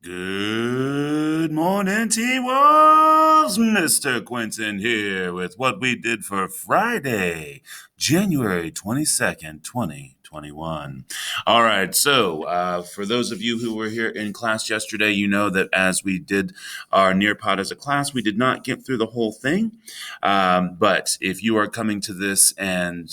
Good morning, T-Wolves. Mr. Quentin here with what we did for Friday, January 22nd, 2021. All right, so for those of you who were here in class yesterday, you know that as we did our Nearpod as a class, we did not get through the whole thing. But if you are coming to this and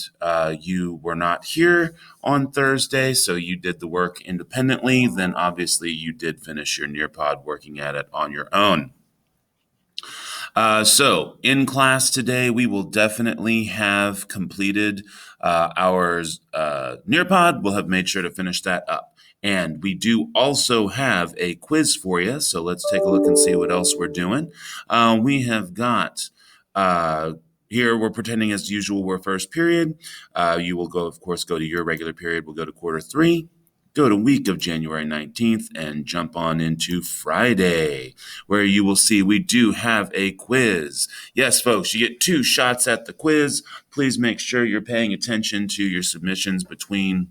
you were not here on Thursday, so you did the work independently, then obviously you did finish your Nearpod working at it on your own. So in class today, we will definitely have completed our Nearpod. We'll have made sure to finish that up. And we do also have a quiz for you. So let's take a look and see what else we're doing. We have got here, we're pretending as usual, we're first period. You will go, of course, go to your regular period. We'll go to quarter three. Go to week of January 19th and jump on into Friday, where you will see we do have a quiz. Yes, folks, you get 2 shots at the quiz. Please make sure you're paying attention to your submissions between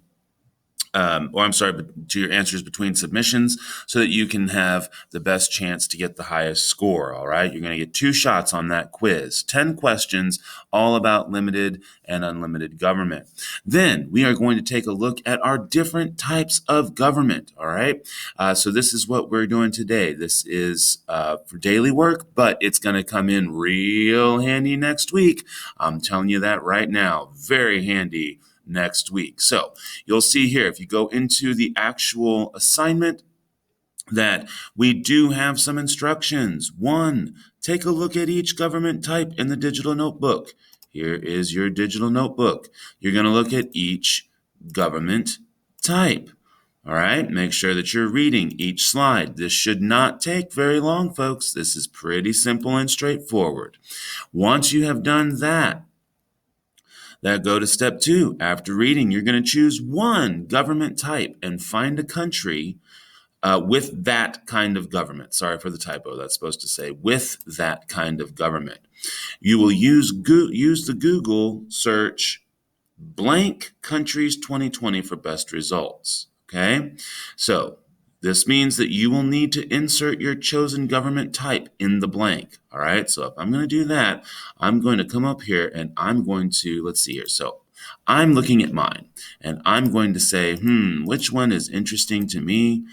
to your answers between submissions so that you can have the best chance to get the highest score. All right. You're going to get 2 shots on that quiz, 10 questions, all about limited and unlimited government. Then we are going to take a look at our different types of government. All right. So this is what we're doing today. This is for daily work, but it's going to come in real handy next week. I'm telling you that right now. Very handy next week. So you'll see here, if you go into the actual assignment, that we do have some instructions. 1, take a look at each government type in the digital notebook. Here is your digital notebook. You're going to look at each government type. All right, make sure that you're reading each slide. This should not take very long, folks. This is pretty simple and straightforward. Once you have done that, go to step 2. After reading, you're going to choose one government type and find a country with that kind of government. Sorry for the typo. That's supposed to say with that kind of government. You will use the Google search blank countries 2020 for best results. Okay, so this means that you will need to insert your chosen government type in the blank. All right, so if I'm going to do that, I'm going to come up here and I'm going to, let's see here. So I'm looking at mine and I'm going to say, which one is interesting to me?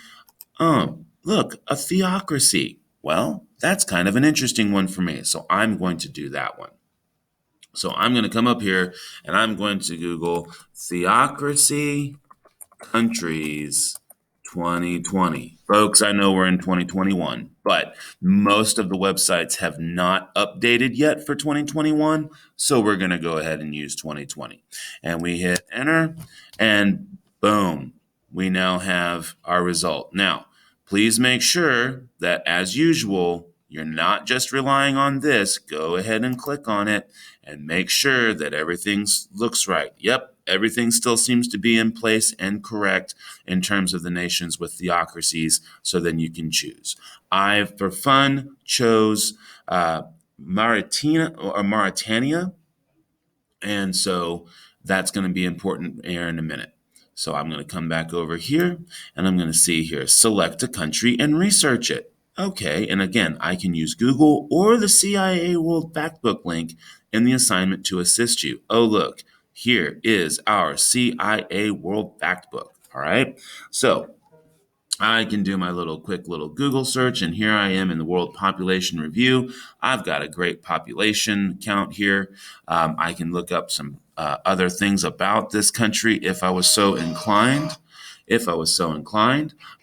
Oh, look, a theocracy. Well, that's kind of an interesting one for me. So I'm going to do that one. So I'm going to come up here and I'm going to Google theocracy countries 2020. Folks, I know we're in 2021, but most of the websites have not updated yet for 2021. So we're going to go ahead and use 2020. And we hit enter and boom, we now have our result. Now, please make sure that as usual, you're not just relying on this. Go ahead and click on it and make sure that everything looks right. Yep, everything still seems to be in place and correct in terms of the nations with theocracies, so then you can choose. I, for fun, chose Mauritania, and so that's going to be important here in a minute. So I'm going to come back over here, and I'm going to see here, select a country and research it. Okay, and again, I can use Google or the CIA World Factbook link in the assignment to assist you. Oh, look, here is our CIA World Factbook. All right, so I can do my quick little Google search, and here I am in the World Population Review. I've got a great population count here. I can look up some other things about this country if I was so inclined.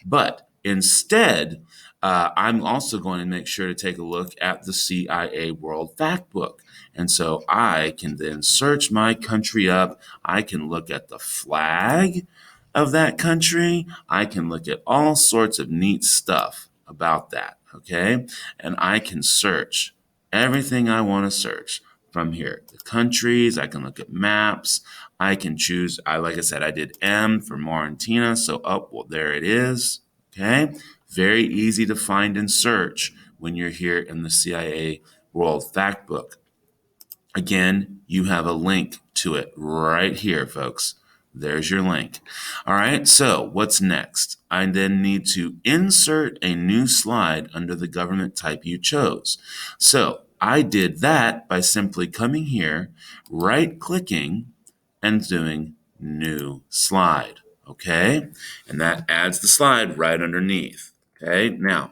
But instead, I'm also going to make sure to take a look at the CIA World Factbook. And so I can then search my country up. I can look at the flag of that country. I can look at all sorts of neat stuff about that, okay? And I can search everything I want to search from here. The countries, I can look at maps. I can choose, like I said, I did M for Mauritania, so there it is, okay? Very easy to find and search when you're here in the CIA World Factbook. Again, you have a link to it right here, folks. There's your link. All right, so what's next? I then need to insert a new slide under the government type you chose. So I did that by simply coming here, right-clicking, and doing new slide. Okay, and that adds the slide right underneath. Okay, now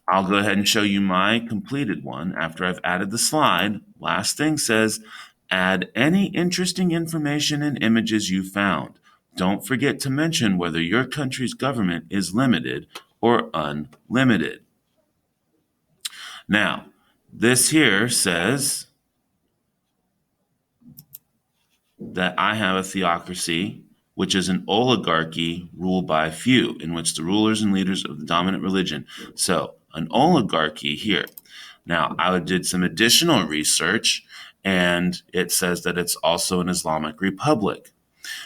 I'll go ahead and show you my completed one after I've added the slide. Last thing says, add any interesting information and images you found. Don't forget to mention whether your country's government is limited or unlimited. Now, this here says that I have a theocracy, which is an oligarchy ruled by a few, in which the rulers and leaders of the dominant religion. So, an oligarchy here. Now, I did some additional research, and it says that it's also an Islamic republic.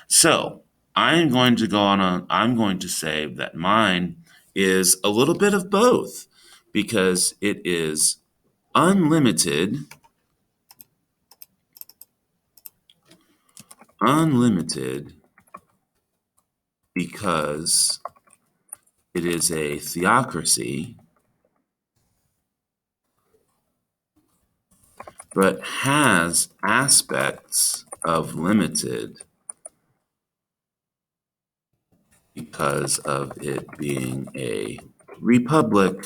So, I'm going to I'm going to say that mine is a little bit of both because it is unlimited, unlimited because it is a theocracy, but has aspects of limited because of it being a republic.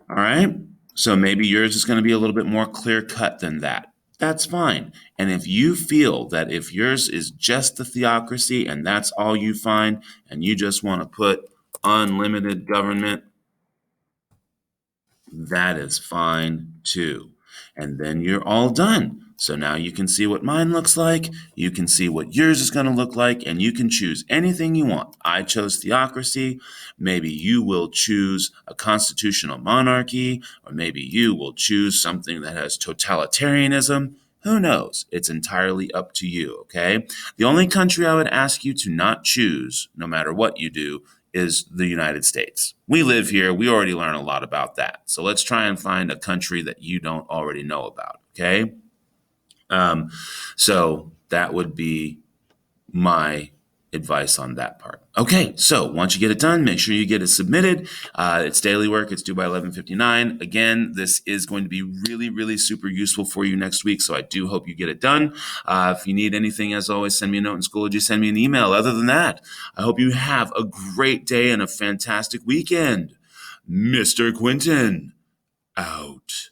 All right. So maybe yours is going to be a little bit more clear cut than that. That's fine. And if you feel that if yours is just the theocracy and that's all you find, and you just want to put unlimited government, that is fine too. And then you're all done. So now you can see what mine looks like. You can see what yours is going to look like, and you can choose anything you want. I chose theocracy. Maybe you will choose a constitutional monarchy, or maybe you will choose something that has totalitarianism. Who knows? It's entirely up to you, okay? The only country I would ask you to not choose, no matter what you do, is the United States. We live here. We already learn a lot about that. So let's try and find a country that you don't already know about, okay? Um, so that would be my advice on that part. Okay, so once you get it done, make sure you get it submitted. It's daily work. It's due by 11:59. Again, this is going to be really, really super useful for you next week, so I do hope you get it done. If you need anything, as always, send me a note in school or just send me an email. Other than that, I hope you have a great day and a fantastic weekend. Mr. Quinton, out.